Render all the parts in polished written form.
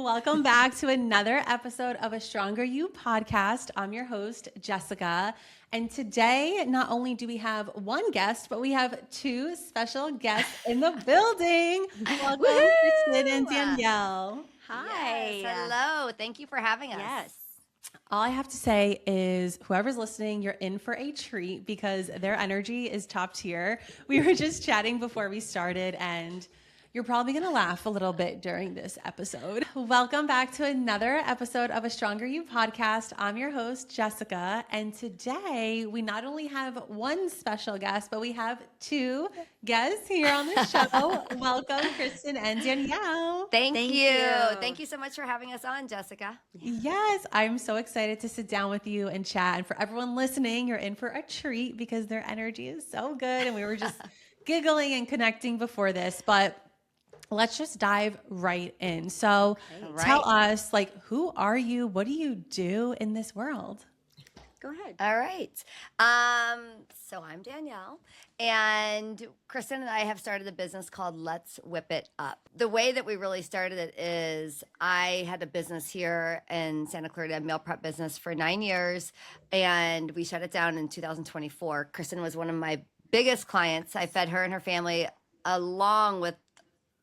Welcome back to another episode of A Stronger You podcast. I'm your host, Jessica. And today, not only do we have one guest, but we have two special guests in the building. Welcome, Kristin and Danielle. Hi. Yes, hello. Thank you for having us. Yes. All I have to say is whoever's listening, you're in for a treat because their energy is top tier. We were just chatting before we started and you're probably going to laugh a little bit during this episode. Welcome back to another episode of A Stronger You podcast. I'm your host, Jessica. And today we not only have one special guest, but we have two guests here on the show. Welcome, Kristin and Danielle. Thank you. Thank you so much for having us on, Jessica. Yes, I'm so excited to sit down with you and chat. And for everyone listening, you're in for a treat because their energy is so good. And we were just giggling and connecting before this, but let's just dive right in. So tell us, who are you? What do you do in this world? Go ahead. All right. So I'm Danielle, and Kristin and I have started a business called Let's Whip It Up. The way that we really started it is I had a business here in Santa Clarita, a meal prep business for 9 years, and we shut it down in 2024. Kristin was one of my biggest clients. I fed her and her family along with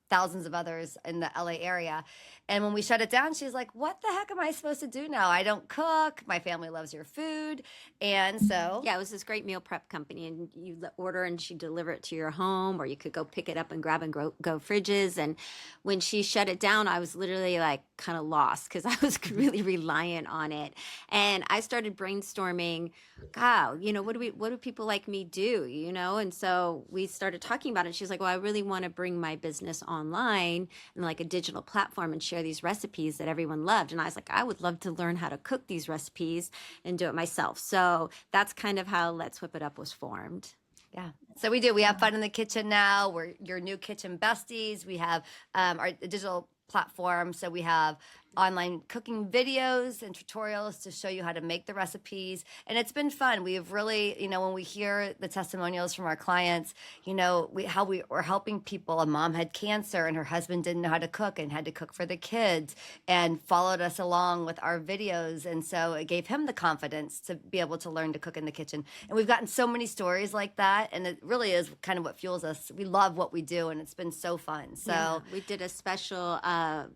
thousands of others in the LA area. And when we shut it down, she's like, what the heck am I supposed to do now? I don't cook. My family loves your food. And so... Yeah, it was this great meal prep company, and you order and she'd deliver it to your home, or you could go pick it up and grab and go fridges. And when she shut it down, I was literally kind of lost because I was really reliant on it. And I started brainstorming, God, what do people like me do? And so we started talking about it. She's like, well, I really want to bring my business online and a digital platform and share these recipes that everyone loved. And I was like, I would love to learn how to cook these recipes and do it myself. So that's kind of how Let's Whip It Up was formed. Yeah. So we do. We have fun in the kitchen now. We're your new kitchen besties. We have our digital platform. So we have online cooking videos and tutorials to show you how to make the recipes. And it's been fun. We've really, when we hear the testimonials from our clients, how we were helping people. A mom had cancer and her husband didn't know how to cook and had to cook for the kids and followed us along with our videos. And so it gave him the confidence to be able to learn to cook in the kitchen. And we've gotten so many stories like that. And it really is kind of what fuels us. We love what we do and it's been so fun. So yeah, we did a special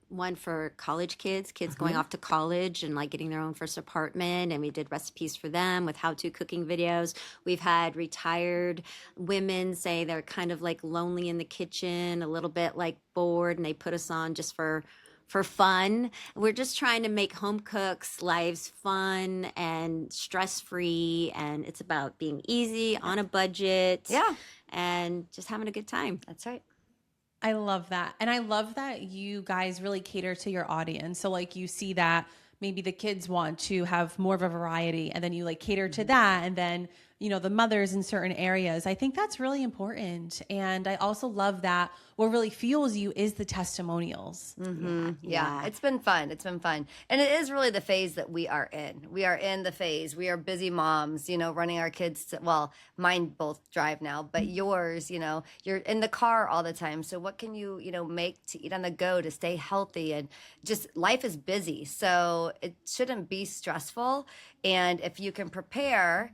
one for college kids going off to college and getting their own first apartment, and we did recipes for them with how-to cooking videos. We've had retired women say they're kind of lonely in the kitchen, a little bit bored, and they put us on just for fun. We're just trying to make home cooks' lives fun and stress-free, and it's about being easy, on a budget, and just having a good time. That's right. I love that. And I love that you guys really cater to your audience. So you see that maybe the kids want to have more of a variety and then you cater to that. And then, the mothers in certain areas. I think that's really important. And I also love that what really fuels you is the testimonials. Mm-hmm. Yeah. It's been fun. And it is really the phase that we are in. We are in the phase. We are busy moms, running our kids mine both drive now, but yours, you're in the car all the time. So what can you, make to eat on the go to stay healthy? And just life is busy. So it shouldn't be stressful. And if you can prepare,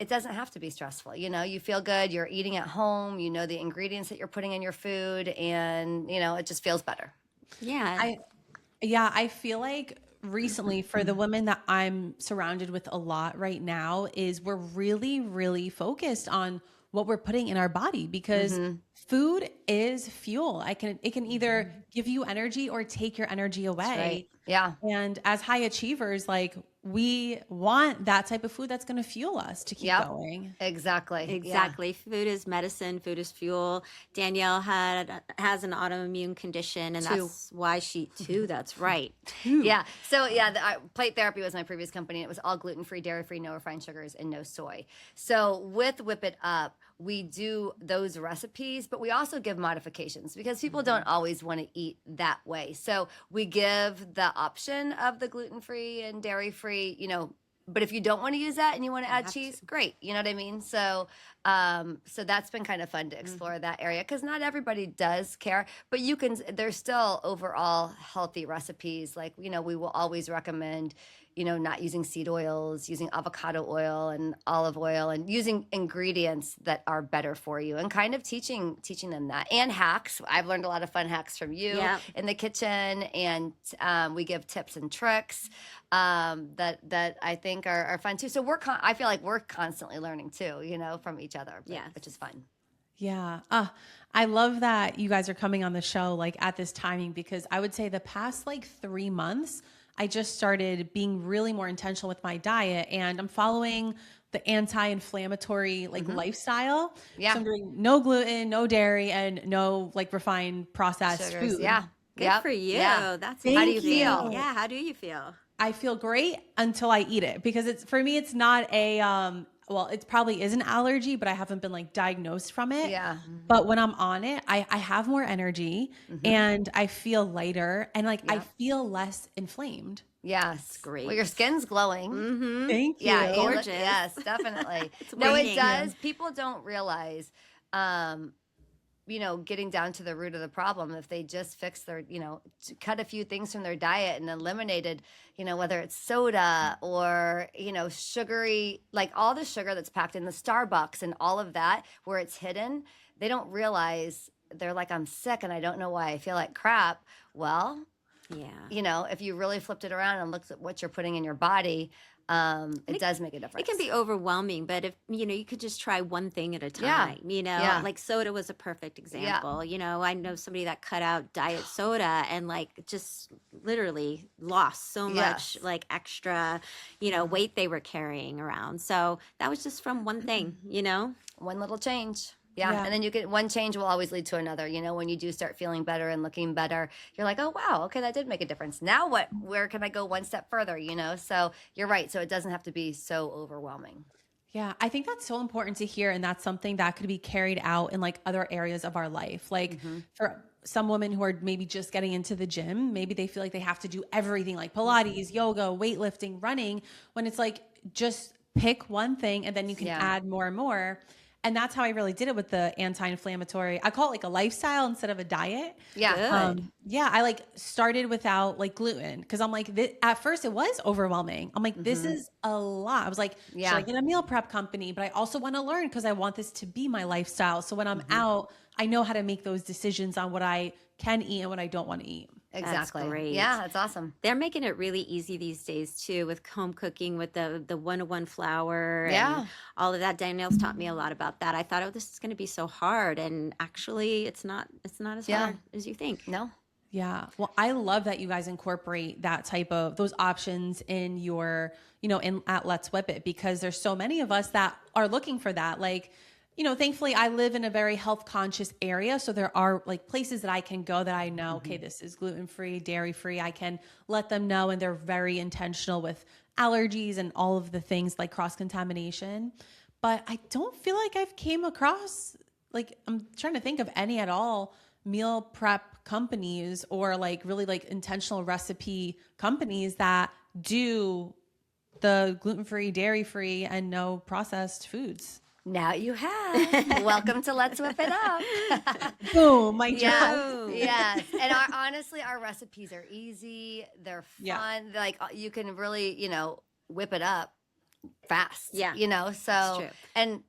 it doesn't have to be stressful. You feel good. You're eating at home. The ingredients that you're putting in your food, and it just feels better. Yeah. I feel like recently for the women that I'm surrounded with a lot right now is we're really, really focused on what we're putting in our body because food is fuel. It can either give you energy or take your energy away. That's right. Yeah. And as high achievers, we want that type of food that's going to fuel us to keep going. Exactly. Yeah. Food is medicine. Food is fuel. Danielle has an autoimmune condition, and that's why she too. That's right. Yeah. So Plate Therapy was my previous company. It was all gluten-free, dairy-free, no refined sugars, and no soy. So with Whip It Up, we do those recipes, but we also give modifications because people don't always want to eat that way. So we give the option of the gluten-free and dairy-free, but if you don't want to use that and you want to add cheese, great. You know what I mean? So, so that's been kind of fun to explore that area because not everybody does care, but there's still overall healthy recipes. Like, we will always recommend, not using seed oils, using avocado oil and olive oil, and using ingredients that are better for you, and kind of teaching them that, and hacks. I've learned a lot of fun hacks from you in the kitchen, and we give tips and tricks that I think are fun too. So I feel like we're constantly learning too, from each other, which is fun. Yeah. I love that you guys are coming on the show like at this timing, because I would say the past like 3 months, I just started being really more intentional with my diet, and I'm following the anti-inflammatory like lifestyle. Yeah. So I'm doing no gluten, no dairy, and no like refined processed Sugars. food. Yeah. Good for you. Yeah. That's How do you feel? Yeah. How do you feel? I feel great until I eat it, because for me, it's not it probably is an allergy, but I haven't been like diagnosed from it. Yeah. But when I'm on it, I have more energy and I feel lighter, and like I feel less inflamed. Yes. Great. Well, your skin's glowing. Thank you. Yeah. Gorgeous. Yes, definitely. No, it does. People don't realize, getting down to the root of the problem, if they just fix their, cut a few things from their diet and eliminated, whether it's soda or, sugary, like all the sugar that's packed in the Starbucks and all of that, where it's hidden, they don't realize. They're like, I'm sick and I don't know why I feel like crap. Well, if you really flipped it around and looked at what you're putting in your body, it does make a difference. It can be overwhelming, but if you could just try one thing at a time. Like soda was a perfect example. I know somebody that cut out diet soda and like just literally lost so much like extra, weight they were carrying around. So that was just from one thing, One little change. Yeah. And then one change will always lead to another. When you do start feeling better and looking better, you're like, oh, wow, okay, that did make a difference. Now where can I go one step further, So you're right. So it doesn't have to be so overwhelming. Yeah, I think that's so important to hear. And that's something that could be carried out in like other areas of our life. Like for some women who are maybe just getting into the gym, maybe they feel like they have to do everything like Pilates, yoga, weightlifting, running, when it's like, just pick one thing and then you can add more and more. And that's how I really did it with the anti-inflammatory. I call it like a lifestyle instead of a diet. Yeah. I like started without like gluten, because I'm like, at first it was overwhelming. I'm like, this is a lot. I was like, should I get a meal prep company? But I also want to learn, because I want this to be my lifestyle. So when I'm out, I know how to make those decisions on what I can eat and what I don't want to eat. Exactly. That's great. Yeah, that's awesome. They're making it really easy these days too, with home cooking, with the 1-to-1 flour Yeah. and all of that. Danielle's taught me a lot about that. I thought, oh, this is going to be so hard, and actually it's not as hard as you think. No. Yeah. Well, I love that you guys incorporate that type of those options in your, at Let's Whip It, because there's so many of us that are looking for that. Like, thankfully I live in a very health conscious area. So there are like places that I can go that I know, okay, this is gluten-free, dairy-free. I can let them know, and they're very intentional with allergies and all of the things like cross-contamination. But I don't feel like I've came across, like, I'm trying to think of any at all meal prep companies or like really like intentional recipe companies that do the gluten-free, dairy-free, and no processed foods. Now you have. Welcome to Let's Whip It Up. Boom, my job. Yes. And honestly, our recipes are easy. They're fun. Yeah. Like you can really, whip it up fast. Yeah. So true.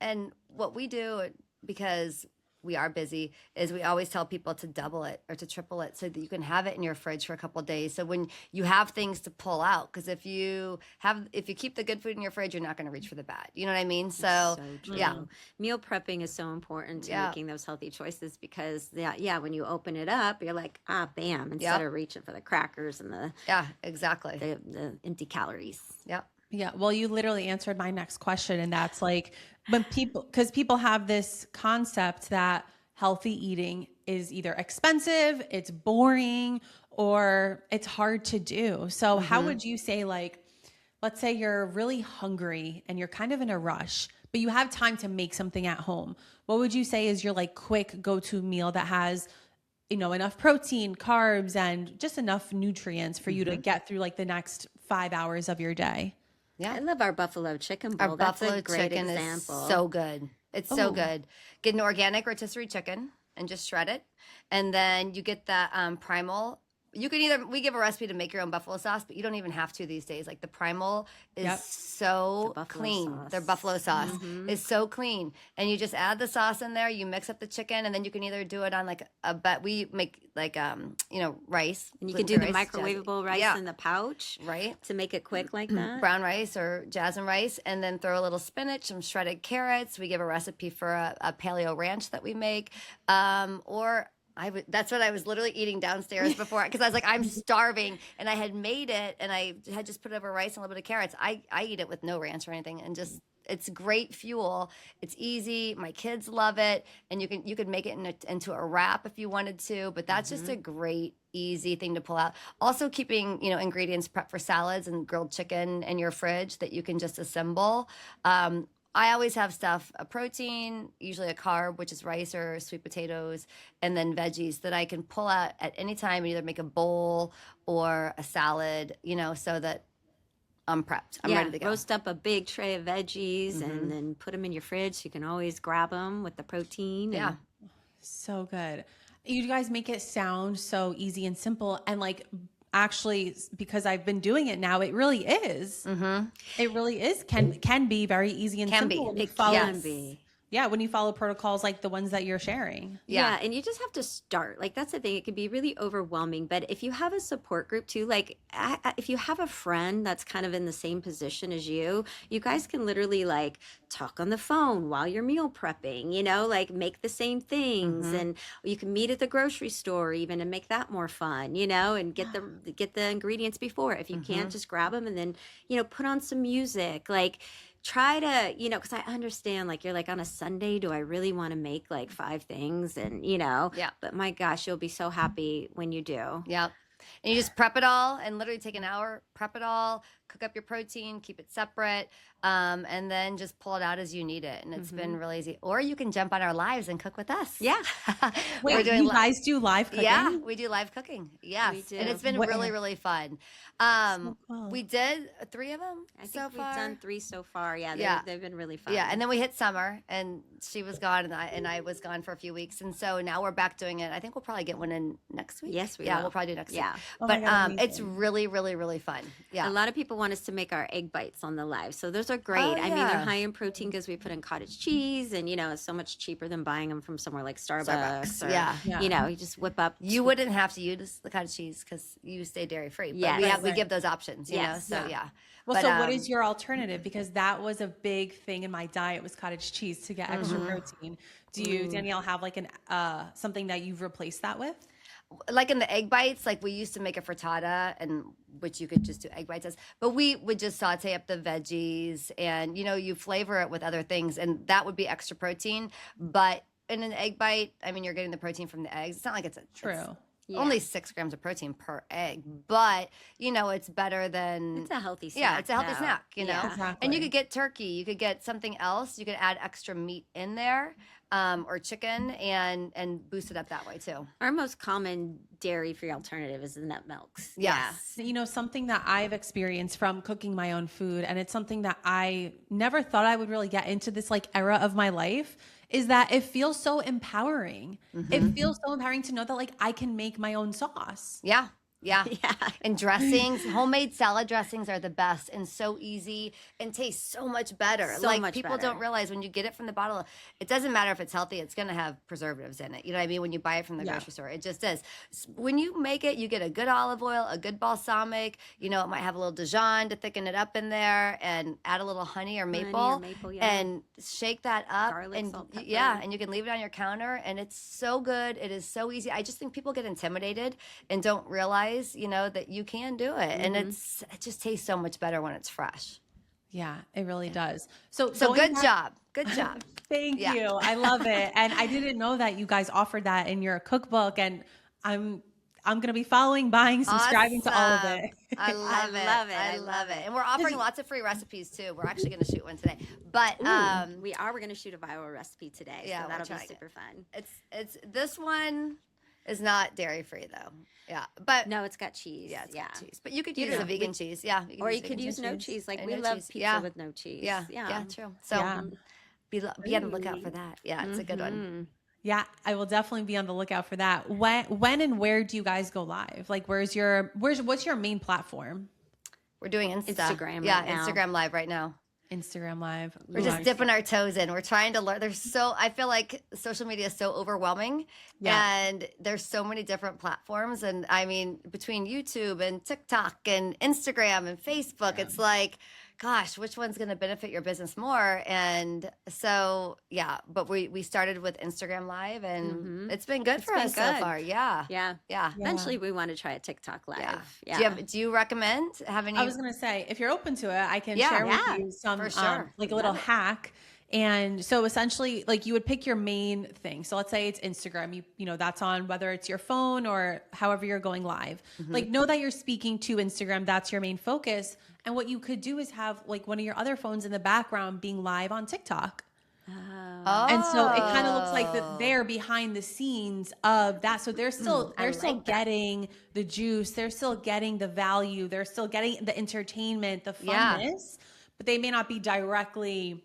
and what we do, because we are busy, is we always tell people to double it or to triple it so that you can have it in your fridge for a couple of days. So when you have things to pull out, because if you keep the good food in your fridge, you're not going to reach for the bad. You know what I mean? So true. yeah, Meal prepping is so important to making those healthy choices, because when you open it up, you're like, bam, instead of reaching for the crackers and the exactly the empty calories. Yep. Yeah. Well, you literally answered my next question. And that's like, because people have this concept that healthy eating is either expensive, it's boring, or it's hard to do. So how would you say, like, let's say you're really hungry and you're kind of in a rush, but you have time to make something at home. What would you say is your like quick go-to meal that has, enough protein, carbs, and just enough nutrients for you to get through like the next 5 hours of your day? Yeah. I love our buffalo chicken Our bowl. That's buffalo a great chicken example. is so good. It's so Ooh. good. Get an organic rotisserie chicken and just shred it. And then you get that primal. You can we give a recipe to make your own buffalo sauce, but you don't even have to these days. Like the primal is Yep. so The buffalo clean. sauce. Their buffalo sauce is so clean. And you just add the sauce in there, you mix up the chicken, and then you can either do it on like we make like rice. And you can do the gluten-free rice, microwavable rice in the pouch, right? to make it quick like that. Brown rice or jasmine rice, and then throw a little spinach, some shredded carrots. We give a recipe for a paleo ranch that we make, that's what I was literally eating downstairs before, because I was like, I'm starving, and I had made it, and I had just put it over rice and a little bit of carrots. I eat it with no ranch or anything, and just it's great fuel. It's easy. My kids love it, and you could make it into a wrap if you wanted to. But that's just a great, easy thing to pull out. Also, keeping ingredients prep for salads and grilled chicken in your fridge that you can just assemble. I always have stuff, a protein, usually a carb, which is rice or sweet potatoes, and then veggies that I can pull out at any time and either make a bowl or a salad, so that I'm prepped. I'm ready to go. Roast up a big tray of veggies and then put them in your fridge. So you can always grab them with the protein. Yeah. So good. You guys make it sound so easy and simple, and like, actually, because I've been doing it now, it really is. It really is. Can be very easy and simple. When you follow, Can be. Yeah, when you follow protocols like the ones that you're sharing. Yeah, and you just have to start. Like, that's the thing. It can be really overwhelming. But if you have a support group too, like if you have a friend that's kind of in the same position as you guys can literally like talk on the phone while you're meal prepping, like make the same things. And you can meet at the grocery store even and make that more fun, and get the ingredients before. If you can't, just grab them and then, put on some music. Like, try to, because I understand, like, you're like, on a Sunday, do I really want to make like 5 things? And, but my gosh, you'll be so happy when you do. Yeah. And you just prep it all and literally take an hour, prep it all, cook up your protein, keep it separate, and then just pull it out as you need it. And it's been really easy. Or you can jump on our lives and cook with us. Yeah. Wait, you guys do live cooking? Yeah, we do live cooking. Yes. We do. And it's been really, really fun. So cool. We did 3 of them I think so far. we've done 3 so far. Yeah. They've been really fun. Yeah, and then we hit summer, and she was gone, and I was gone for a few weeks, and so now we're back doing it. I think we'll probably get one in next week. Yes, we will. will We'll probably do next week. Oh my But God, it's amazing. really, really, really fun. Yeah. A lot of people want us to make our egg bites on the live. So those are great. Oh, I mean, yeah. they're high in protein because we put in cottage cheese, and, it's so much cheaper than buying them from somewhere like Starbucks. Or, Yeah. you just whip up. You wouldn't have to use the cottage cheese because you stay dairy free. But Yes. we give those options, you know. Yes. So yeah. Well, But, so what is your alternative? Because that was a big thing in my diet, was cottage cheese to get extra protein. Do you, Danielle, have like something that you've replaced that with? like in the egg bites, like we used to make a frittata, and which you could just do egg bites as, but we would just saute up the veggies, and you flavor it with other things, and that would be extra protein. But in an egg bite, I mean, you're getting the protein from the eggs. It's not like it's True. only 6 grams of protein per egg, but it's better than It's a healthy snack. yeah, it's a healthy though. snack, Yeah. Exactly. And you could get turkey, you could get something else, you could add extra meat in there, or chicken, and boost it up that way too. Our most common dairy-free alternative is the nut milks. Yes. Something that I've experienced from cooking my own food, and it's something that I never thought I would really get into this like era of my life, is that it feels so empowering. It feels so empowering to know that like I can make my own sauce. Yeah. Yeah. Yeah. And dressings, homemade salad dressings are the best and so easy and taste so much better. So like much people better. don't realize when you get it from the bottle, it doesn't matter if it's healthy, it's going to have preservatives in it. You know what I mean? When you buy it from the grocery store, it just is. When you make it, you get a good olive oil, a good balsamic, it might have a little Dijon to thicken it up in there, and add a little honey or maple, yeah. and shake that up. Garlic, and salt, pepper. and you can leave it on your counter, and it's so good. It is so easy. I just think people get intimidated and don't realize, that you can do it, and it just tastes so much better when it's fresh. Yeah, it really does. So Good job. Thank Yeah. you. I love it. And I didn't know that you guys offered that in your cookbook, and I'm going to be following, buying, subscribing to all of it. I love it. I love it. And we're offering lots of free recipes too. We're actually going to shoot one today. But We're going to shoot a viral recipe today. Yeah, so we're that'll be trying super fun. it's this one. It's not dairy free though. Yeah, but No, it's got cheese. yeah, it's yeah. got cheese. But you could You use know, a vegan cheese. Yeah, Or you use could vegan use no cheese. Like and we no love cheese. pizza Yeah. with no cheese. Yeah, true. So Yeah. be on the lookout for that. Yeah, it's a good one. Yeah, I will definitely be on the lookout for that. When and where do you guys go live? Like, what's your main platform? We're doing Instagram Yeah, right now. Instagram Live right now. Instagram Live. We're just dipping our toes in. We're trying to learn. I feel like social media is so overwhelming, and there's so many different platforms. And I mean, between YouTube and TikTok and Instagram and Facebook, it's like, gosh, which one's going to benefit your business more? And so, yeah, but we started with Instagram Live, and it's been good for us so far. Yeah. Eventually, we want to try a TikTok live. Yeah. Do you recommend having? I was gonna say, if you're open to it, I can share with you some, for sure. like a little hack. And so essentially, like you would pick your main thing. So let's say it's Instagram. You know that's on whether it's your phone or however you're going live. Like know that you're speaking to Instagram. That's your main focus. And what you could do is have like one of your other phones in the background being live on TikTok. And so it kind of looks like that they're behind the scenes of that. So they're still getting the juice. They're still getting the value. They're still getting the entertainment, the funness, but they may not be directly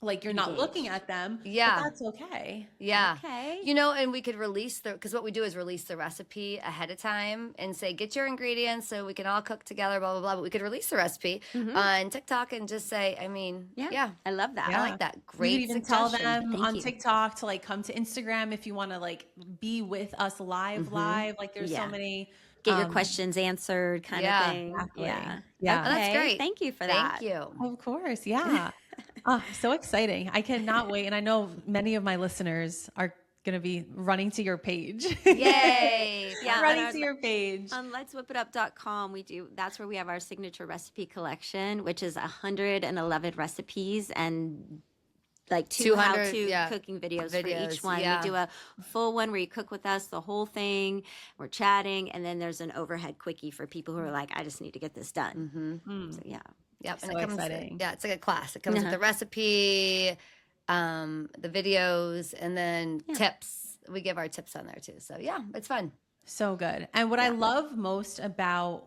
like you're not looking at them. Yeah. But that's okay. Yeah. Okay. You know, and we could release because what we do is release the recipe ahead of time and say, get your ingredients so we can all cook together, blah, blah, blah. But we could release the recipe on TikTok and just say, I mean, I love that. I like that. Great You can even tell suggestion. them on TikTok to like come to Instagram if you want to like be with us live. Like there's so many. Get your questions answered kind of thing. Exactly. Yeah. Yeah. Oh, that's great. Thank you for that. Thank you. Of course. Yeah. Oh, so exciting. I cannot wait. And I know many of my listeners are going to be running to your page. Yay. Running to your page. On letswhipitup.com, that's where we have our signature recipe collection, which is 111 recipes and like 200 cooking videos for each one. We do a full one where you cook with us, the whole thing. We're chatting. And then there's an overhead quickie for people who are like, I just need to get this done. So, yeah. Yep. So And it comes, exciting. it's like a class. It comes with the recipe, the videos, and then tips. We give our tips on there too. So yeah, it's fun. So good. And what I love most about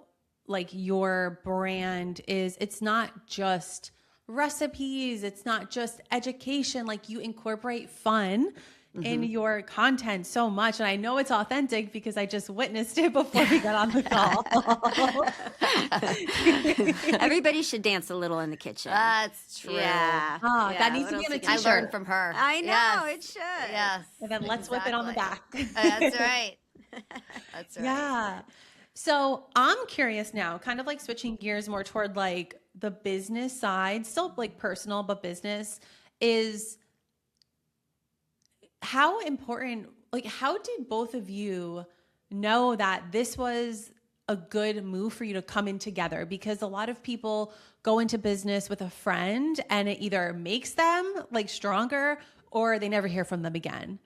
like your brand is it's not just recipes, it's not just education. Like you incorporate fun in your content so much. And I know it's authentic because I just witnessed it before we got on the call. Everybody should dance a little in the kitchen. That's true. Yeah. Oh, that needs to be on a t-shirt. I learned from her. I know, it should. Yes. And then let's whip it on the back. That's right. That's right. Yeah. So I'm curious now, kind of like switching gears more toward like the business side, still like personal, but business is how important, like how did both of you know that this was a good move for you to come in together? Because a lot of people go into business with a friend and it either makes them like stronger or they never hear from them again.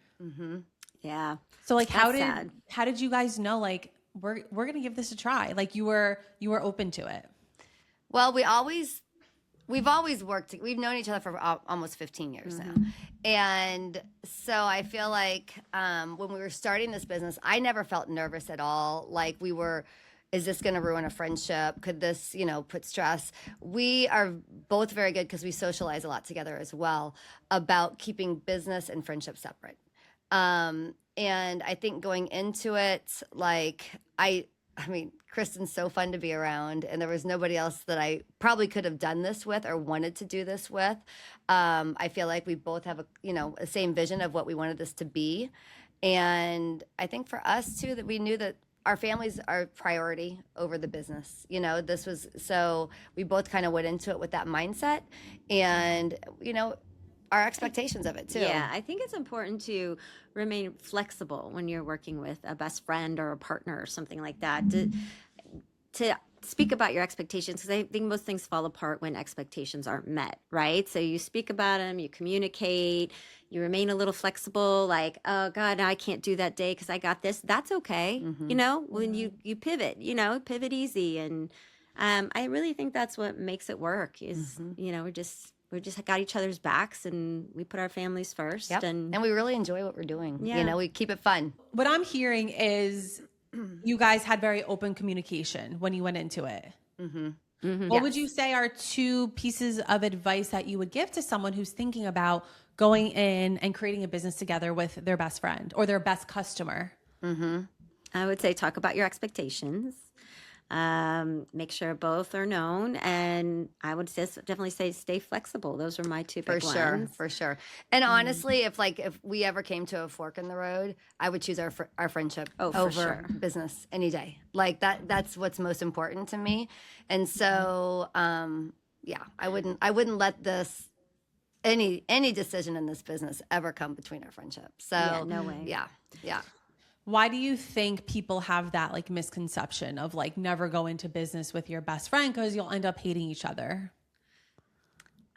Yeah. So like how did you guys know like we're going to give this a try? Like you were open to it. Well, we've always worked. We've known each other for almost 15 years now. And so I feel like when we were starting this business, I never felt nervous at all. Like is this going to ruin a friendship? Could this, put stress? We are both very good because we socialize a lot together as well about keeping business and friendship separate. And I think going into it, like I mean, Kristin's so fun to be around, and there was nobody else that I probably could have done this with or wanted to do this with. I feel like we both have a same vision of what we wanted this to be. And I think for us too, that we knew that our families are priority over the business. This was, so we both kind of went into it with that mindset and, our expectations of it too. Yeah, I think it's important to remain flexible when you're working with a best friend or a partner or something like that. To speak about your expectations, because I think most things fall apart when expectations aren't met, right? So you speak about them, you communicate, you remain a little flexible, like, oh God, no, I can't do that day because I got this. That's okay. When you pivot, pivot easy. And I really think that's what makes it work is, we're just we just got each other's backs, and we put our families first. Yep. And we really enjoy what we're doing. Yeah. You know, we keep it fun. What I'm hearing is you guys had very open communication when you went into it. What would you say are 2 pieces of advice that you would give to someone who's thinking about going in and creating a business together with their best friend or their best customer? I would say talk about your expectations. Make sure both are known, and I would definitely say stay flexible. Those are my 2 big ones. For sure. And honestly, if we ever came to a fork in the road, I would choose our friendship over business any day. Like that's what's most important to me. And so, I wouldn't let this any decision in this business ever come between our friendship. So no way. Yeah. Why do you think people have that like misconception of like never go into business with your best friend because you'll end up hating each other?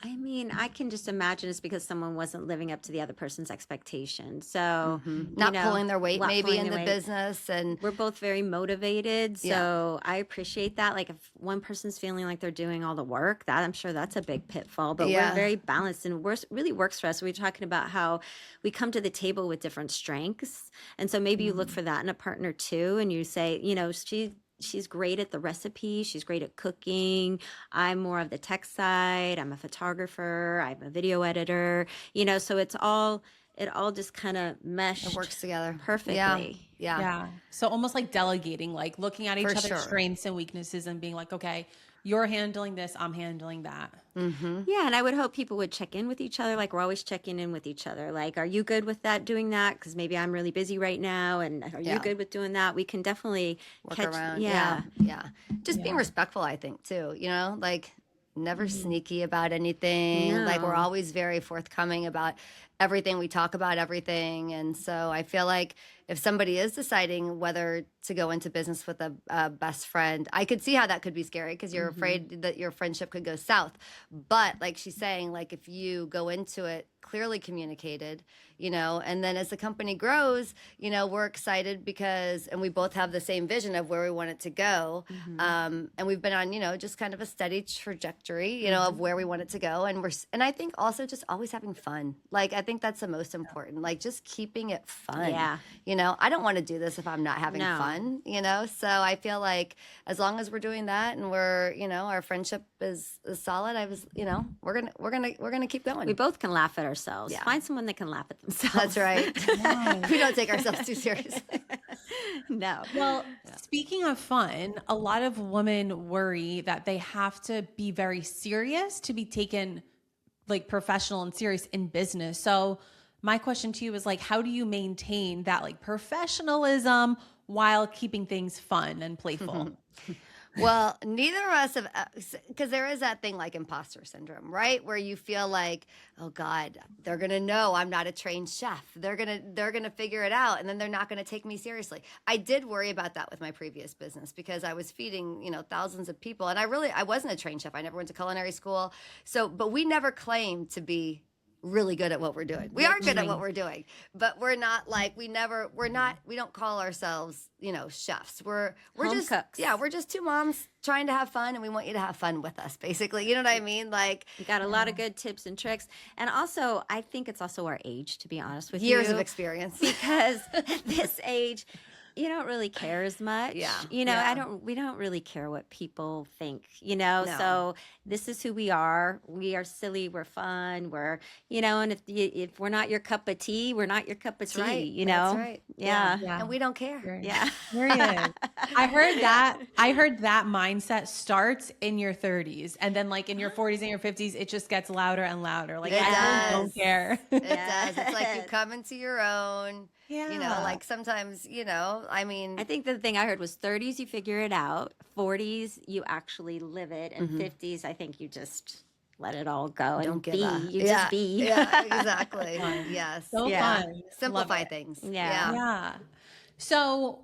I mean, I can just imagine it's because someone wasn't living up to the other person's expectations. So not pulling their weight maybe in the business. And we're both very motivated. So I appreciate that. Like if one person's feeling like they're doing all the work, I'm sure that's a big pitfall, but we're very balanced, and really works for us. We're talking about how we come to the table with different strengths. And so maybe you look for that in a partner too. And you say, she's great at the recipe. She's great at cooking. I'm more of the tech side. I'm a photographer. I'm a video editor. So it all just kind of meshed. It works together perfectly. Yeah. So almost like delegating, like looking at each other's strengths and weaknesses and being like, okay, you're handling this, I'm handling that. Yeah, and I would hope people would check in with each other. Like we're always checking in with each other. Like, are you good with doing that? Because maybe I'm really busy right now. And are you good with doing that? We can definitely work around. Yeah. Just being respectful, I think, too. Like never sneaky about anything. No. Like we're always very forthcoming about everything. We talk about everything. And so I feel like if somebody is deciding whether to go into business with a best friend, I could see how that could be scary because you're afraid that your friendship could go south. But like she's saying, like if you go into it clearly communicated, and then as the company grows, we're excited because, and we both have the same vision of where we want it to go. And we've been on, just kind of a steady trajectory, of where we want it to go. And I think also just always having fun. Like, I think that's the most important, like just keeping it fun. Yeah. I don't want to do this if I'm not having fun, so I feel like as long as we're doing that and we're, our friendship is solid, we're going to keep going. We both can laugh at ourselves. Yeah. Find someone that can laugh at themselves. That's right. We don't take ourselves too seriously. No. Well, speaking of fun, a lot of women worry that they have to be very serious to be taken like professional and serious in business. So my question to you is like, how do you maintain that like professionalism while keeping things fun and playful? Well, neither of us have, because there is that thing like imposter syndrome, right? Where you feel like, oh God, they're gonna know I'm not a trained chef. They're gonna figure it out, and then they're not gonna take me seriously. I did worry about that with my previous business because I was feeding, thousands of people, and I wasn't a trained chef. I never went to culinary school, but we never claimed to be really good at what we're doing. We are good at what we're doing, but we're not like we don't call ourselves, chefs. We're home just cooks. Yeah, we're just two moms trying to have fun, and we want you to have fun with us, basically. You know what I mean? Like we got a lot of good tips and tricks. And also, I think it's also our age, to be honest with you. Years of experience. Because at this age, you don't really care as much. Yeah. We don't really care what people think, No. So this is who we are. We are silly. We're fun. We're, and if we're not your cup of tea, we're not your cup of tea, right. That's right. Yeah. And we don't care. Yeah. Period. I heard that mindset starts in your 30s, and then like in your 40s and your 50s, it just gets louder and louder. Like I don't care. It does. It's like you come into your own. Yeah. Like sometimes, I think the thing I heard was 30s, you figure it out. 40s, you actually live it. And 50s, I think you just let it all go and be. Just be. Yeah, exactly. Yes. So fun. Simplify things. Yeah. So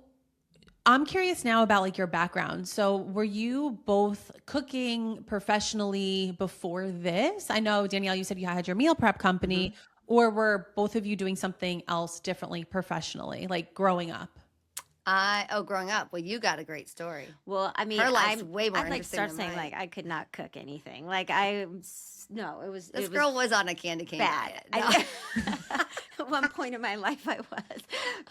I'm curious now about like your background. So were you both cooking professionally before this? I know, Danielle, you said you had your meal prep company. Or were both of you doing something else differently professionally, like growing up? Growing up. Well, you got a great story. Well, I mean, Her life's way more I'd like interesting start than saying mine. like I could not cook anything. Like no, it was This it girl was on a candy cane bad. diet. No. At one point in my life, I was,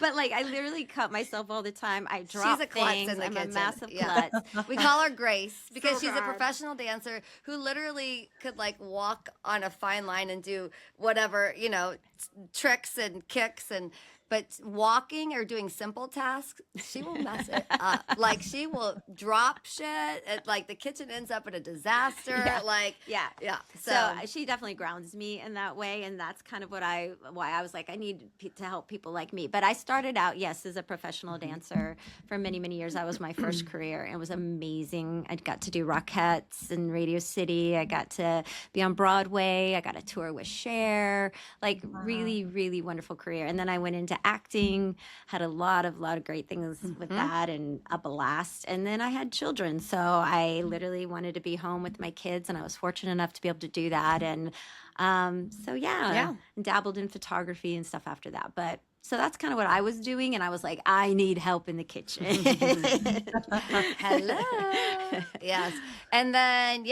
but like I literally cut myself all the time. I drop She's a klutz things. in the I'm kitchen. a massive Yeah. klutz. We call her Grace because So she's a bad. professional dancer who literally could like walk on a fine line and do whatever, tricks and kicks but walking or doing simple tasks, she will mess it up. Like she will drop shit. Like the kitchen ends up in a disaster. Yeah. Like Yeah. So she definitely grounds me in that way, and that's kind of why I was like, I need to help people like me. But I started out, yes, as a professional dancer for many, many years. That was my first career, and it was amazing. I got to do Rockettes in Radio City. I got to be on Broadway. I got a tour with Cher. Like really, really wonderful career. And then I went into acting, had a lot of great things with that, and a blast. And then I had children, so I literally wanted to be home with my kids, and I was fortunate enough to be able to do that. And dabbled in photography and stuff after that. But so that's kind of what I was doing, and I was like, I need help in the kitchen. Hello. Yes. And then,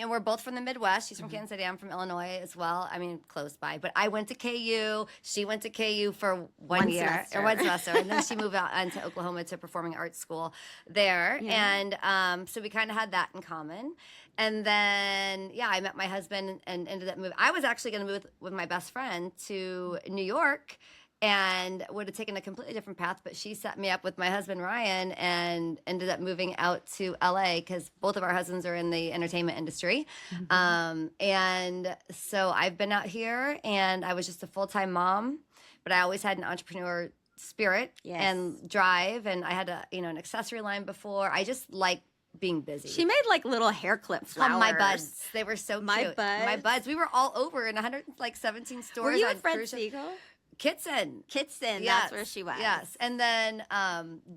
we're both from the Midwest. She's from Kansas City. I'm from Illinois as well. I mean, close by. But I went to KU. She went to KU for one semester. One semester. And then she moved out into Oklahoma to performing arts school there. Yeah. And so we kind of had that in common. And then, I met my husband and ended up moving. I was actually going to move with my best friend to New York, and would have taken a completely different path, but she set me up with my husband Ryan and ended up moving out to LA because both of our husbands are in the entertainment industry. And so I've been out here, and I was just a full-time mom, but I always had an entrepreneur spirit and drive, and I had an accessory line before. I just like being busy. She made like little hair clip flowers. Called My Buds. They were so My cute. Buds. My Buds. We were all over in 117 stores. Were you on with Fred cruise ships. Siegel? Kitson. Yes, that's where she was. Yes. And then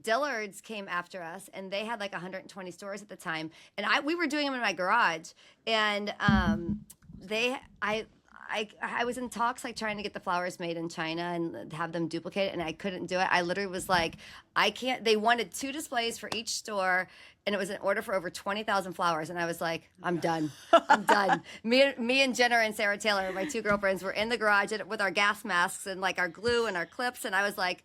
Dillard's came after us, and they had like 120 stores at the time. And we were doing them in my garage. And I was in talks like trying to get the flowers made in China and have them duplicate it, and I couldn't do it. I literally was like, I can't. They wanted 2 displays for each store, and it was an order for over 20,000 flowers. And I was like, I'm done. I'm done. Me and Jenna and Sarah Taylor, my 2 girlfriends, were in the garage with our gas masks and like our glue and our clips, and I was like,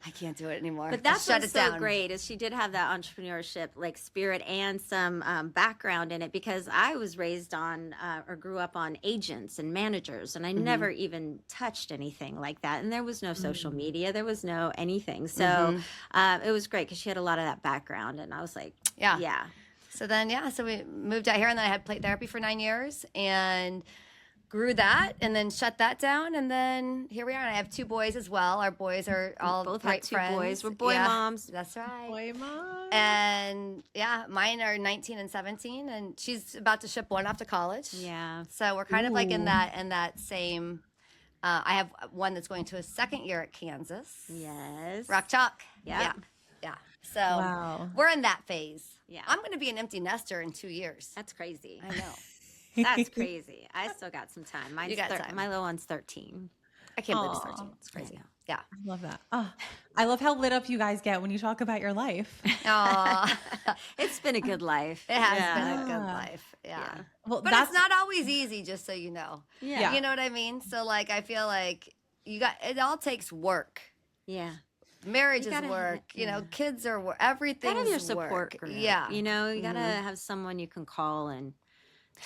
I can't do it anymore. But that's Shut what's it down. so great is she did have that entrepreneurship like spirit and some background in it, because I was raised on or grew up on agents and managers, and I never even touched anything like that. And there was no social media, there was no anything. So it was great because she had a lot of that background, and I was like, yeah. So then, so we moved out here, and then I had play therapy for 9 years and grew that, and then shut that down, and then here we are. And I have 2 boys as well. Our boys are all both great have 2 friends. boys. We're boy moms. That's right. Boy mom. And mine are 19 and 17, and she's about to ship one off to college. Yeah. So we're kind of like in that same. I have one that's going to a 2nd year at Kansas. Yes. Rock chalk. Yeah. Yeah. So we're in that phase. Yeah. I'm going to be an empty nester in 2 years. That's crazy. I know. That's crazy. I still got some time. You got time. My little one's 13. I can't believe it's 13. It's crazy. Yeah. I love that. Oh, I love how lit up you guys get when you talk about your life. Aw. It's been a good life. It has been a good life. Yeah. Well, But it's not always easy, just so you know. Yeah. You know what I mean? So, like, I feel like it all takes work. Yeah. Marriage You is gotta- work. You know, kids are work. Everything's Gotta have your support work. group. Yeah. You know, you gotta have someone you can call and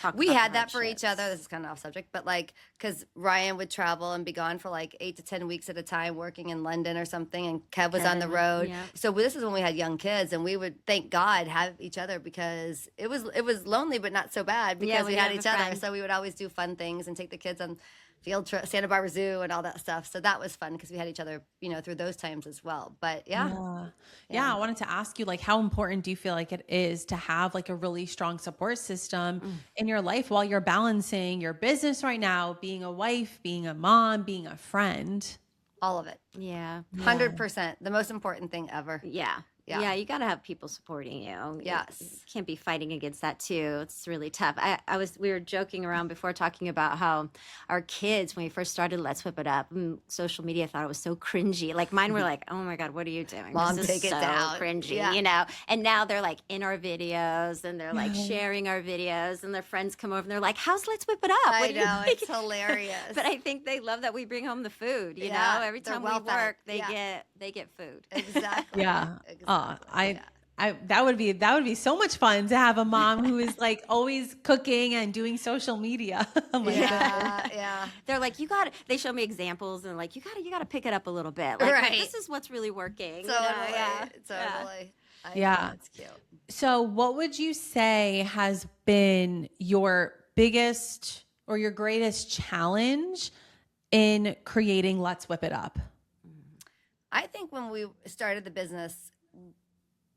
talk We about had the that for each hardships. other. This is kind of off subject, but like, because Ryan would travel and be gone for like 8 to 10 weeks at a time working in London or something, and Kev was on the road. yeah. So this is when we had young kids, and we would, thank God, have each other, because it was lonely, but not so bad because Yeah, we we had have each a other. friend. So we would always do fun things and take the kids on field trip, Santa Barbara Zoo and all that stuff. So that was fun because we had each other, through those times as well. But Yeah, I wanted to ask you, like, how important do you feel like it is to have like a really strong support system in your life while you're balancing your business right now, being a wife, being a mom, being a friend? all of it. Yeah. 100%. The most important thing ever. Yeah. Yeah, you got to have people supporting you. Yes. You can't be fighting against that too. It's really tough. We were joking around before talking about how our kids, when we first started Let's Whip It Up, social media thought it was so cringy. Like mine were like, oh my God, what are you doing? Mom, this take is it so down. cringy, you know? And now they're like in our videos and they're like sharing our videos and their friends come over and they're like, how's Let's Whip It Up? I know, it's hilarious. But I think they love that we bring home the food, you Yeah, know? Every they're time well we fed. work, Yeah. they get food. Exactly. Yeah. Exactly. That would be so much fun to have a mom who is like always cooking and doing social media. Oh my goodness. Yeah. They're like, they show me examples and like, you gotta pick it up a little bit. Like, Right. this is what's really working. Totally. You know? Yeah. Totally. Yeah. It's cute. So what would you say has been your biggest or your greatest challenge in creating Let's Whip It Up? I think when we started the business,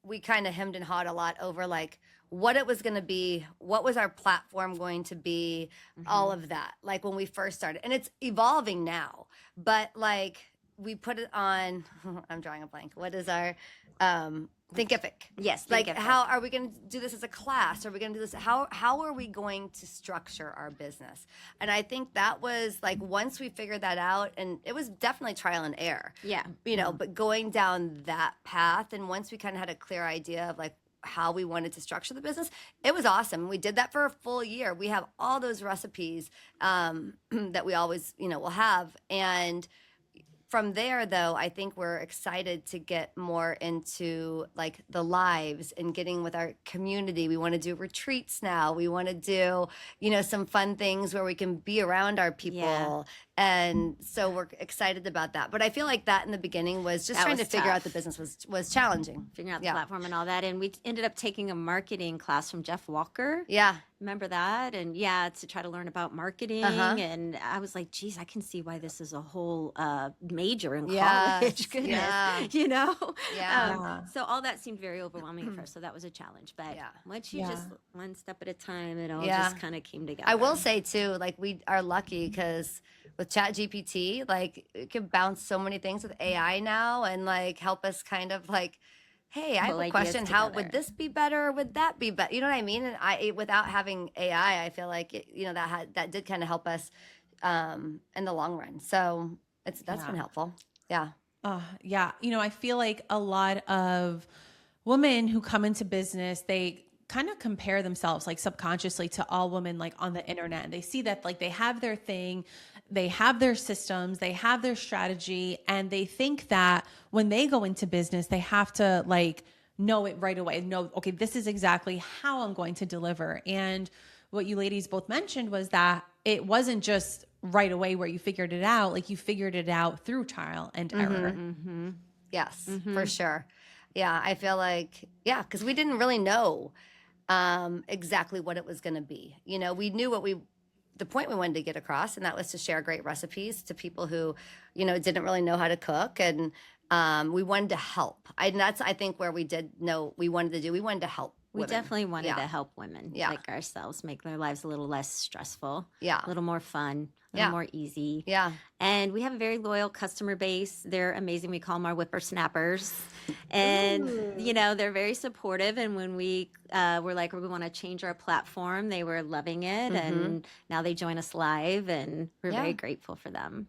we kind of hemmed and hawed a lot over like what it was going to be, what was our platform going to be, all of that. Like when we first started, and it's evolving now, but like we put it on, I'm drawing a blank. What is our, Thinkific. Yes. Like Thinkific. how are we going to do this as a class? Are we going to do this? How are we going to structure our business? And I think that was like, once we figured that out, and it was definitely trial and error. Yeah. You know, but going down that path, and once we kind of had a clear idea of like how we wanted to structure the business, it was awesome. We did that for a full year. We have all those recipes that we always, will have. And from there, though, I think we're excited to get more into like the lives and getting with our community. We want to do retreats now. We want to do, some fun things where we can be around our people. Yeah. And so we're excited about that. But I feel like that in the beginning was just trying to figure out the business was challenging. Figuring out the platform and all that. And we ended up taking a marketing class from Jeff Walker. Yeah. Remember that? And to try to learn about marketing. And I was like, geez, I can see why this is a whole major in college. Goodness. Yeah. Yeah. So all that seemed very overwhelming at first. So that was a challenge. But once you just one step at a time, it all just kind of came together. I will say too, like we are lucky because with ChatGPT, like it can bounce so many things with AI now and like help us kind of like, hey, I have a question. How would this be better? Would that be better? You know what I mean? And without having AI, I feel like that did kind of help us in the long run. So that's been helpful. Yeah. Yeah. I feel like a lot of women who come into business, they kind of compare themselves like subconsciously to all women like on the internet. And they see that like they have their thing, they have their systems, they have their strategy, and they think that when they go into business, they have to like know it right away. Know, okay, this is exactly how I'm going to deliver. And what you ladies both mentioned was that it wasn't just right away where you figured it out. Like you figured it out through trial and error. Mm-hmm. Yes, for sure. Yeah, I feel like, because we didn't really know exactly what it was going to be. We knew the point we wanted to get across, and that was to share great recipes to people who, didn't really know how to cook. And we wanted to help. That's, I think, where we did know we wanted to help. We women. definitely wanted to help women like ourselves, make their lives a little less stressful, a little more fun, a little more easy. Yeah. And we have a very loyal customer base. They're amazing. We call them our whippersnappers. And, they're very supportive. And when we were like, we want to change our platform, they were loving it. And now they join us live, and we're very grateful for them.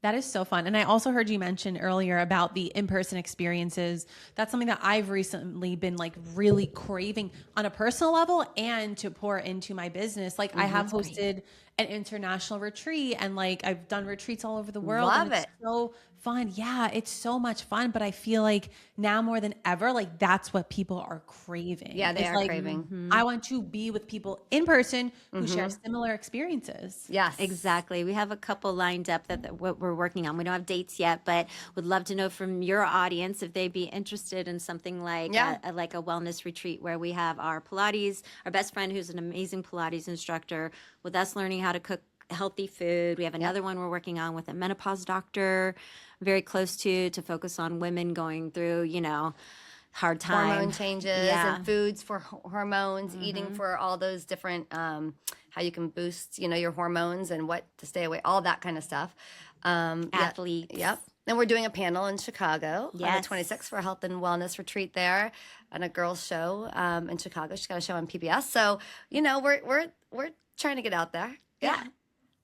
That is so fun. And I also heard you mention earlier about the in-person experiences. That's something that I've recently been like really craving on a personal level and to pour into my business. Like I have hosted an international retreat, and like I've done retreats all over the world. Love and it's so fun. Yeah, it's so much fun. But I feel like now more than ever, like that's what people are craving. Yeah, they it's are like, craving. I want to be with people in person who share similar experiences. Yes. Exactly. We have a couple lined up that we're working on. We don't have dates yet, but would love to know from your audience if they'd be interested in something like a wellness retreat where we have our Pilates, our best friend who's an amazing Pilates instructor, with us learning how to cook healthy food. We have another one we're working on with a menopause doctor, very close to focus on women going through, hard time. Hormone changes and foods for hormones, eating for all those different, how you can boost, your hormones and what to stay away, all that kind of stuff. Athletes. Yep. Then we're doing a panel in Chicago on Yes. the 26th for a health and wellness retreat there, and a girls' show in Chicago. She's got a show on PBS. So we're trying to get out there. Yeah.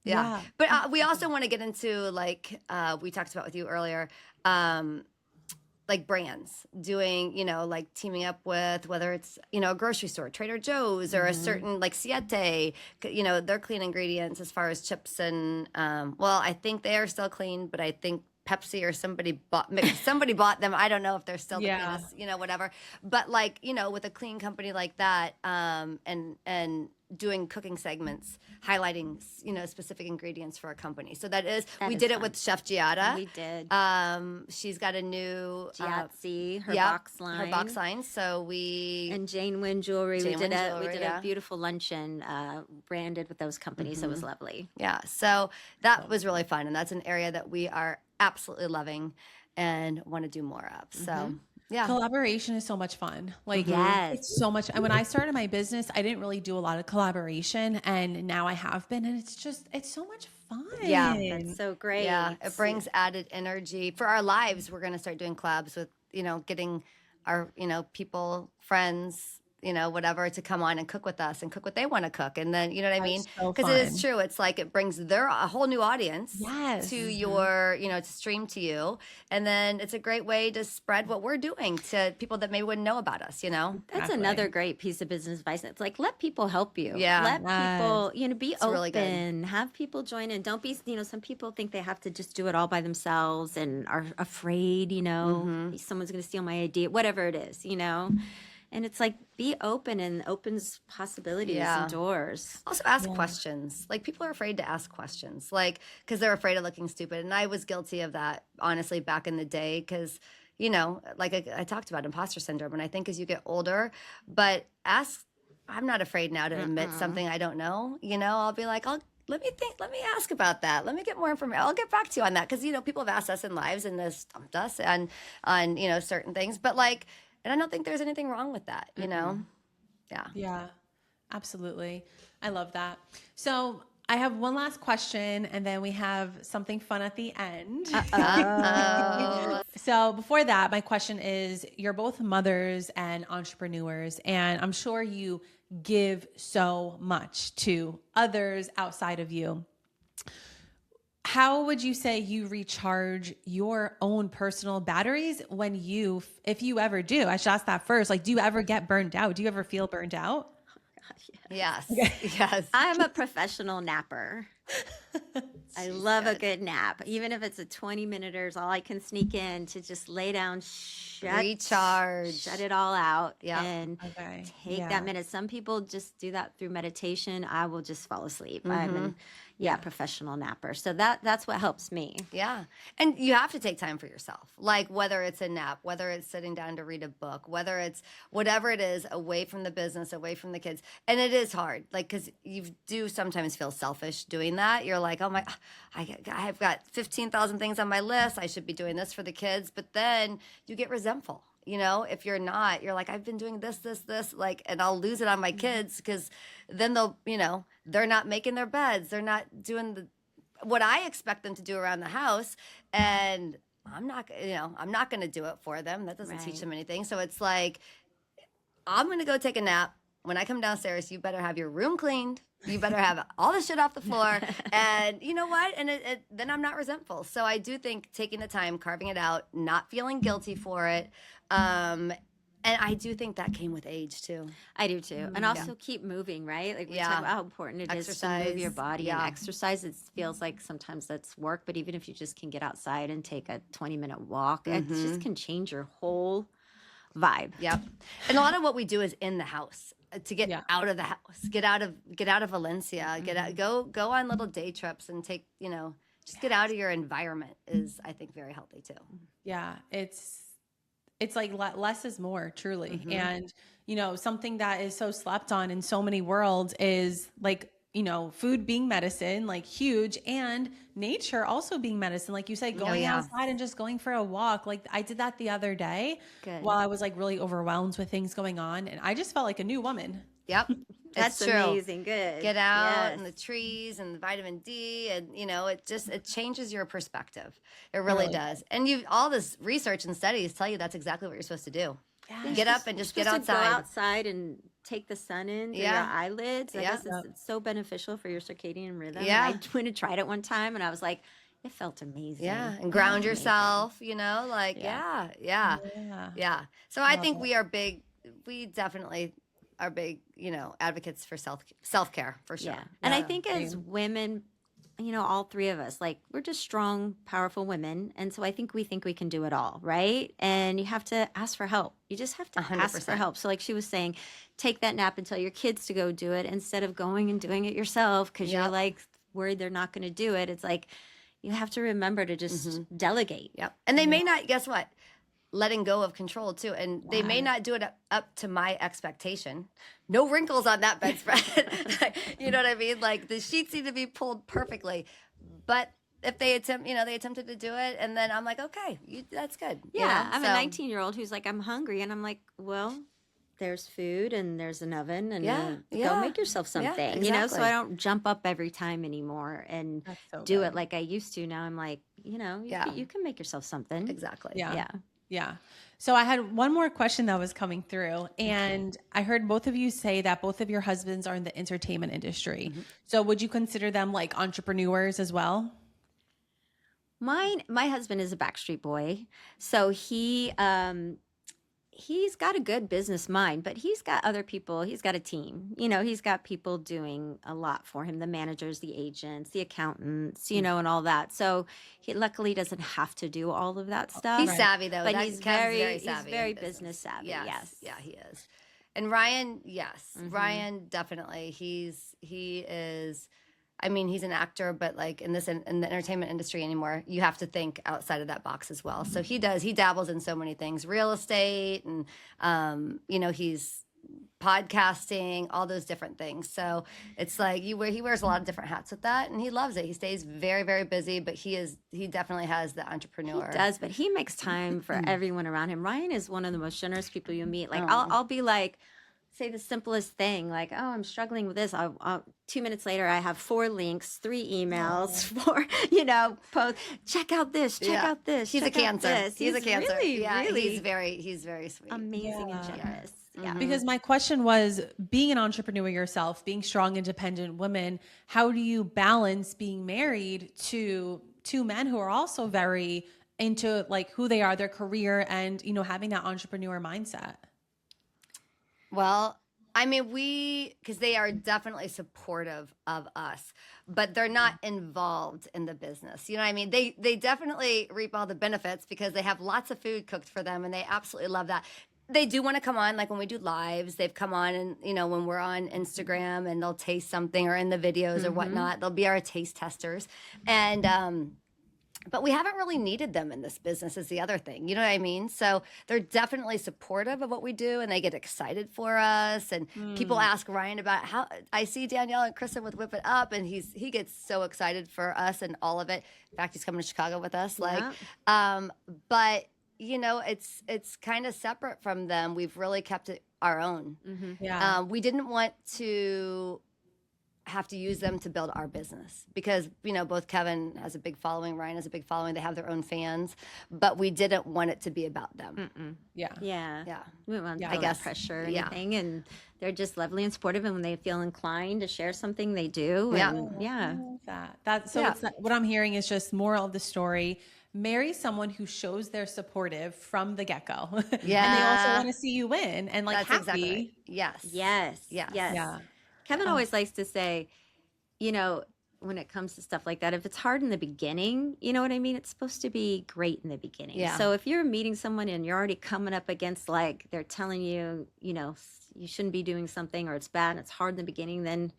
Yeah. But we also want to get into like we talked about with you earlier. Like brands doing, like teaming up with whether it's, a grocery store, Trader Joe's, or a certain like Siete, their clean ingredients as far as chips and, I think they are still clean, but I think Pepsi or somebody bought them. I don't know if they're still the cleanest, whatever. But like, with a clean company like that, and doing cooking segments, highlighting, specific ingredients for a company. So we did it with Chef Giada. We did. She's got a new Giazzi, her box line. Her box line. So and Jane Wynn Jewelry. We did a beautiful luncheon branded with those companies. So it was lovely. Yeah. So that was really fun. And that's an area that we are absolutely loving and want to do more of. So yeah. Collaboration is so much fun. Like, it's so much. And when I started my business, I didn't really do a lot of collaboration, and now I have been, and it's so much fun. Yeah. That's so great. Yeah. It brings added energy for our lives. We're going to start doing collabs with, getting our, people, friends, whatever, to come on and cook with us and cook what they want to cook. And then, you know what I mean? Because it is true. It's like it brings a whole new audience to your, to stream to you. And then it's a great way to spread what we're doing to people that maybe wouldn't know about us, That's another great piece of business advice. It's like, let people help you. Yeah. Let people, be It's open. really good. Have people join in. Don't be, some people think they have to just do it all by themselves and are afraid, someone's going to steal my idea, whatever it is, And it's like, be open, and opens possibilities and doors. Also ask questions. Like, people are afraid to ask questions, like, because they're afraid of looking stupid. And I was guilty of that, honestly, back in the day, because, like I talked about imposter syndrome. And I think as you get older, but I'm not afraid now to admit something I don't know. I'll be like, let me think. Let me ask about that. Let me get more information. I'll get back to you on that. Because, people have asked us in lives and they've stumped us on certain things. But like, and I don't think there's anything wrong with that, Yeah. Yeah, absolutely. I love that. So I have one last question, and then we have something fun at the end. So before that, my question is, you're both mothers and entrepreneurs, and I'm sure you give so much to others outside of you. How would you say you recharge your own personal batteries if you ever do? I should ask that first. Like, do you ever get burned out? Do you ever feel burned out? Yes. Okay. Yes. I'm a professional napper. I love a good nap. Even if it's a 20-minute all I can sneak in to just lay down, recharge, shut it all out, and take that minute. Some people just do that through meditation. I will just fall asleep. I'm professional napper. So that's what helps me. Yeah. And you have to take time for yourself. Like, whether it's a nap, whether it's sitting down to read a book, whether it's whatever it is, away from the business, away from the kids. And it is hard, like, because you do sometimes feel selfish doing that. You're like, oh my, I've got 15,000 things on my list. I should be doing this for the kids. But then you get resentful. If you're not, you're like, I've been doing this, like, and I'll lose it on my kids, because then they'll, they're not making their beds. They're not doing what I expect them to do around the house. And I'm not going to do it for them. That doesn't teach them anything. So it's like, I'm going to go take a nap. When I come downstairs, you better have your room cleaned. You better have all the shit off the floor. And you know what? And then I'm not resentful. So I do think taking the time, carving it out, not feeling guilty for it. And I do think that came with age too. I do too. And also keep moving, right? Like we talk about how important it is to move your body and exercise. It feels like sometimes that's work, but even if you just can get outside and take a 20-minute walk, it just can change your whole vibe. Yep. And a lot of what we do is in the house. To get out of the house, get out of Valencia, go on little day trips and take, just get out of your environment is, I think, very healthy too. Yeah, it's like less is more, truly. And something that is so slept on in so many worlds is like, food being medicine, like huge, and nature also being medicine. Like you said, going outside and just going for a walk. Like I did that the other day while I was like really overwhelmed with things going on. And I just felt like a new woman. Yep. That's true. amazing. Good. Get out Yes. and the trees and the vitamin D, and it changes your perspective. It really does. And all this research and studies tell you that's exactly what you're supposed to do. Yeah. Get up and just get Supposed to outside. Go outside and take the sun in through your eyelids. I guess it's so beneficial for your circadian rhythm. Yeah. I went and tried it one time, and I was like, it felt amazing. Yeah, and ground Amazing. yourself. Yeah. So I think we are big. We definitely are big. Advocates for self care for sure. Yeah. And I think as women, all three of us, like, we're just strong, powerful women. And so I think we can do it all, right? And you have to ask for help. You just have to 100%. ask for help. So like she was saying, take that nap and tell your kids to go do it instead of going and doing it yourself because you're like worried they're not going to do it. It's like you have to remember to just delegate. Yep. And they may not, guess what? Letting go of control too. And they may not do it up to my expectation. No wrinkles on that bedspread. You know what I mean? Like the sheets need to be pulled perfectly. But if they attempted to do it, and then I'm like, okay, that's good. Yeah. I'm a 19-year-old who's like, I'm hungry. And I'm like, well, there's food and there's an oven and go make yourself something, so I don't jump up every time anymore and do it like I used to. Now I'm like, you can make yourself something. Exactly. Yeah. So I had one more question that was coming through, and I heard both of you say that both of your husbands are in the entertainment industry. So would you consider them like entrepreneurs as well? My husband is a Backstreet Boy, so he's got a good business mind, but he's got other people. He's got a team. He's got people doing a lot for him, the managers, the agents, the accountants, and all that. So he luckily doesn't have to do all of that stuff. He's savvy though. But he's very savvy. He's very business. business savvy. Yes. Yeah, he is. And Ryan, yes. Ryan, definitely. He is, he's an actor, but like in the entertainment industry anymore, you have to think outside of that box as well. So he dabbles in so many things, real estate and, he's podcasting, all those different things. So it's like he wears a lot of different hats with that, and he loves it. He stays very, very busy, but he definitely has the entrepreneur. He does, but he makes time for everyone around him. Ryan is one of the most generous people you meet. Like I'll be like, say the simplest thing, like, oh, I'm struggling with this. 2 minutes later, I have 4 links, 3 emails, 4, post. Check out this. Check out this. He's a Cancer. He's a Cancer. Really, really he's very sweet. Amazing and generous. Yeah. Because my question was, being an entrepreneur yourself, being strong, independent women, how do you balance being married to 2 men who are also very into like who they are, their career, and having that entrepreneur mindset? Well, because they are definitely supportive of us, but they're not involved in the business. You know what I mean? They definitely reap all the benefits because they have lots of food cooked for them, and they absolutely love that. They do want to come on, like when we do lives, they've come on and, when we're on Instagram and they'll taste something, or in the videos or whatnot, they'll be our taste testers. And, but we haven't really needed them in this business is the other thing. You know what I mean? So they're definitely supportive of what we do, and they get excited for us. And people ask Ryan about how I see Danielle and Kristin with Whip It Up, and he gets so excited for us and all of it. In fact, he's coming to Chicago with us. But it's kind of separate from them. We've really kept it our own. Yeah. We didn't want to have to use them to build our business because, both Kevin has a big following, Ryan has a big following. They have their own fans, but we didn't want it to be about them. Yeah. We don't want I guess pressure or anything. And they're just lovely and supportive. And when they feel inclined to share something, they do. And I love that. It's what I'm hearing is just moral of the story. Marry someone who shows they're supportive from the get-go. Yeah. And they also want to see you win and like That's happy. Exactly right. Yes. Yeah. Kevin always likes to say, when it comes to stuff like that, if it's hard in the beginning, you know what I mean? It's supposed to be great in the beginning. Yeah. So if you're meeting someone and you're already coming up against, like, they're telling you, you shouldn't be doing something, or it's bad and it's hard in the beginning, then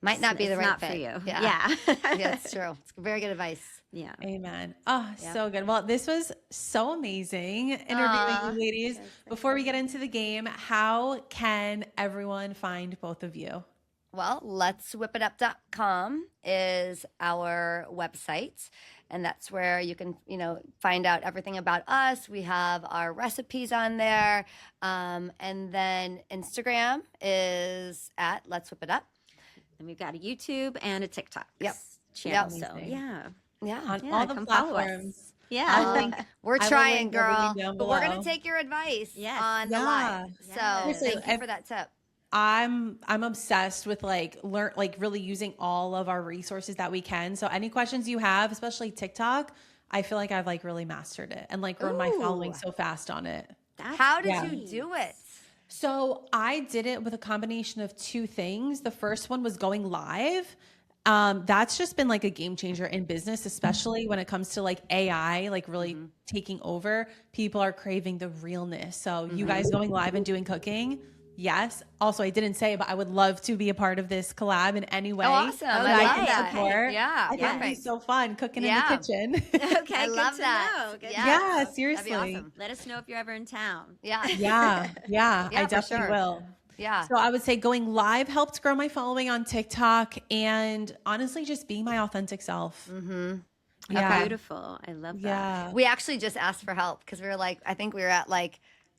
might not be the right not fit for you. Yeah. Yeah, it's true. It's very good advice. Yeah. Amen. Oh, so good. Well, this was so amazing interviewing you ladies. Before we get into the game, how can everyone find both of you? Well, letswhipitup.com is our website. And that's where you can, find out everything about us. We have our recipes on there. And then Instagram is at Let's Whip It Up. And we've got a YouTube and a TikTok Yep. channel. Yep. So yeah. On Yeah, all the come follow us. platforms. Yeah. We're I will trying, link girl. everything down But we're going below. to take your advice Yes. on the Yeah. live. Yeah. So Seriously, thank you for that tip. I'm obsessed with really using all of our resources that we can. So any questions you have, especially TikTok, I feel like I've really mastered it and grown my following Ooh. so fast on it. How did Yeah. you do it? So I did it with a combination of two things. The first one was going live. That's just been a game changer in business, especially when it comes to AI, really taking over. People are craving the realness. So you guys going live and doing cooking. Yes. Also, I didn't say it, but I would love to be a part of this collab in any way. Oh, awesome. that I love can that. support. Yeah, I think it'd be perfect. so fun cooking Yeah. in the kitchen. Okay, I good love to that. know. Good to Yeah. know. Yeah, That'd seriously. be awesome. Let us know if you're ever in town. Yeah. Yeah, Yeah, I for definitely sure. will. Yeah. So I would say going live helped grow my following on TikTok, and honestly, just being my authentic self. Mm-hmm. Yeah. Beautiful. I love that. Yeah. We actually just asked for help because we were I think we were at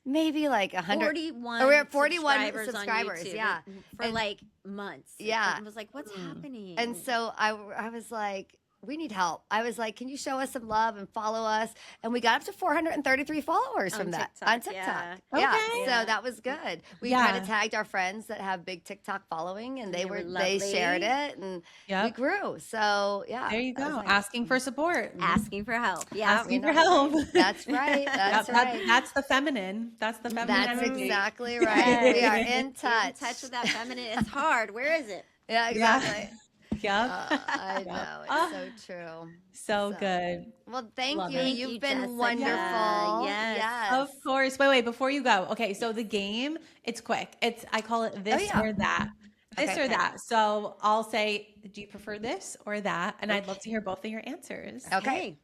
maybe 100. 41. Oh, we're at 41 on subscribers, YouTube yeah. for And- months. Yeah. I was like, what's happening? And so I was like, we need help. I was like, can you show us some love and follow us? And we got up to 433 followers from that on TikTok. yeah. Yeah. Okay. So that was good. We Yeah. kind of tagged our friends that have big TikTok following, and they were they lovely. shared it, and we Yep. grew. So yeah. There you that was go. nice. Asking for support. Asking for help. Yeah. Asking You for know, help. That's right. That's right. That's the feminine. That's the feminine That's energy. exactly right. We are in touch. In touch with that feminine. It's hard. Where is it? Yeah, exactly. Yep. I know. It's so true. So good. Well, thank Love you. it. Thank You've you, been Jessica. wonderful. Yes. Of course. Wait, before you go. Okay, so the game, it's quick. I call it this yeah. or that. This Okay. or that. So I'll say, do you prefer this or that? And I'd love to hear both of your answers. Okay.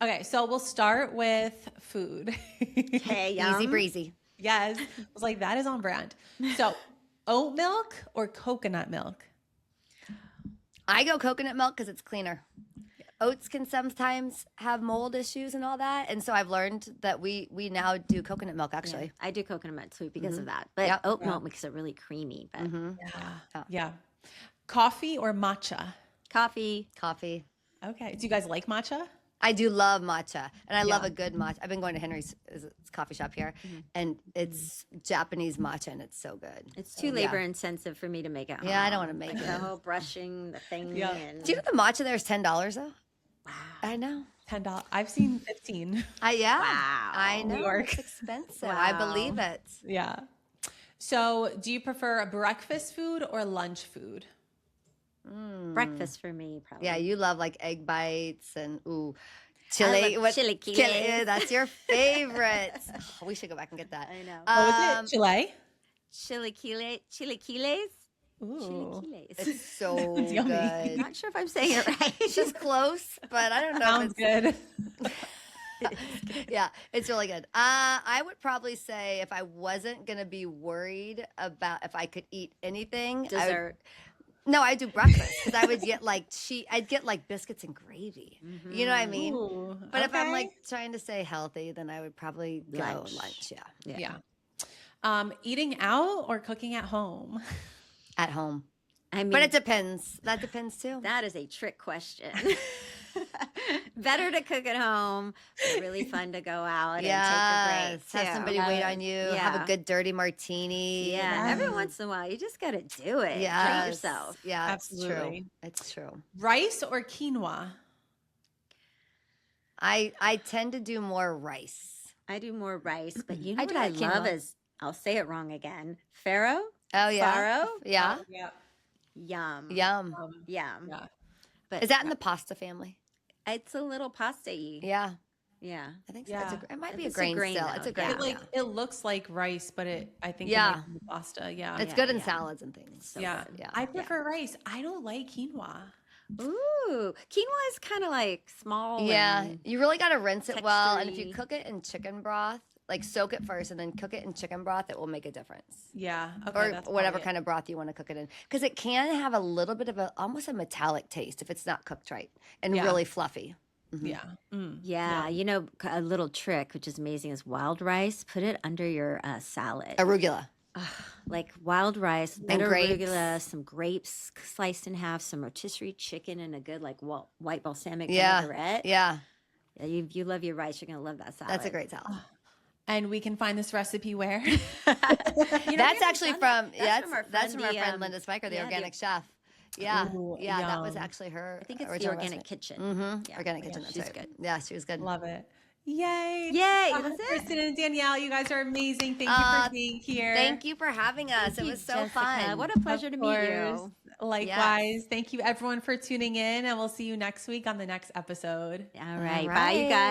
Okay, so we'll start with food. Hey, Easy breezy. Yes. I was like, that is on brand. So oat milk or coconut milk? I go coconut milk because it's cleaner. Oats can sometimes have mold issues and all that, and so I've learned that we now do coconut milk actually. I do coconut milk too because of that. But Yep. oat milk makes it really creamy. But Yeah. Coffee or matcha? coffee. Coffee. Okay. Do you guys like matcha? I do love matcha, and I love Yeah. a good matcha. I've been going to Henry's coffee shop here, and it's Japanese matcha, and it's so good. It's too Yeah. labor intensive for me to make it. Yeah, I home. don't wanna make Like it. the whole brushing the thing. Yeah. And Do you know the matcha there is $10 though? wow. I know. $10. I've seen 15. Yeah. Wow. I know. New York. It's expensive. I Wow. believe it. Yeah. So do you prefer a breakfast food or lunch food? Breakfast for me, probably. Yeah, you love egg bites and I love chilaquiles. That's your favorite. Oh, we should go back and get that. I know. What was it? Chile? Chilaquiles. Ooh. Chilaquiles. It's so It's yummy. good. Not sure if I'm saying it right. It's just close, but I don't know. Sounds good. Yeah, it's really good. I would probably say if I wasn't gonna be worried about if I could eat anything, I would, Dessert. no, I do breakfast because I would get I'd get biscuits and gravy. You know what I mean? Ooh, But if I'm okay. trying to stay healthy, then I would probably go lunch. Yeah, Yeah. Eating out or cooking at home? at home. I mean, But it depends. That depends too. that is a trick question. Better to cook at home, but really fun to go out and take a break. Have too. somebody wait on you. Have Yeah. a good dirty martini. Yeah, every once in a while, you just got to do it. Treat Yes. yourself. Yeah, it's true. Absolutely. It's true. Rice or quinoa? I tend to do more rice. I do more rice, but you know I what do I like love quinoa. is, I'll say it wrong again, farro. Oh yeah. Farro? Yeah. Yeah. Yum. Yum. Yum. Yeah. But Is that in the pasta family? it's a little pasta-y. Yeah. Yeah. I think so. Yeah. It might be a It's a grain, grain, still. though. It's a Yeah. grain. It looks like rice, but I think Yeah. it makes the pasta. Yeah. It's Yeah, good in yeah. salads and things. So yeah. good. Yeah. I prefer rice. I don't like quinoa. Ooh. Quinoa is kind of like small. Yeah, and- you really got to rinse it well, and if you textury. cook it in chicken broth, like soak it first and then cook it in chicken broth. It will make a difference. Yeah. Okay. Or that's whatever probably kind of broth you want to cook it in, because it can have a little bit of almost a metallic taste if it's not cooked right and Yeah. really fluffy. it. Yeah. Yeah, you know, a little trick, which is amazing, is wild rice. Put it under your salad. Arugula. Like wild rice, bitter grapes. arugula, some grapes sliced in half, some rotisserie chicken, and a good like white balsamic Yeah. vinaigrette. Yeah. Yeah, you love your rice. You're gonna love that salad. That's a great salad. And we can find this recipe where? You know, That's actually from that's from our that's from our the, friend Linda Spiker, the yeah, organic chef. Yeah, Ooh, yeah, that was yum. actually her. I think it's the original organic recipe. kitchen. Mm-hmm. Yeah. Organic kitchen. That's she's right. good. Yeah, she was good. Love it. Yay. Yay, Oh, that's it. Kristin and Danielle, you guys are amazing. Thank you for being here. Thank you for having us. Thank It you, was so Jessica. fun. What a pleasure Of to meet you. course. Likewise. Thank you everyone for tuning in, and we'll see you next week on the next episode. All right. All Bye, you right. guys.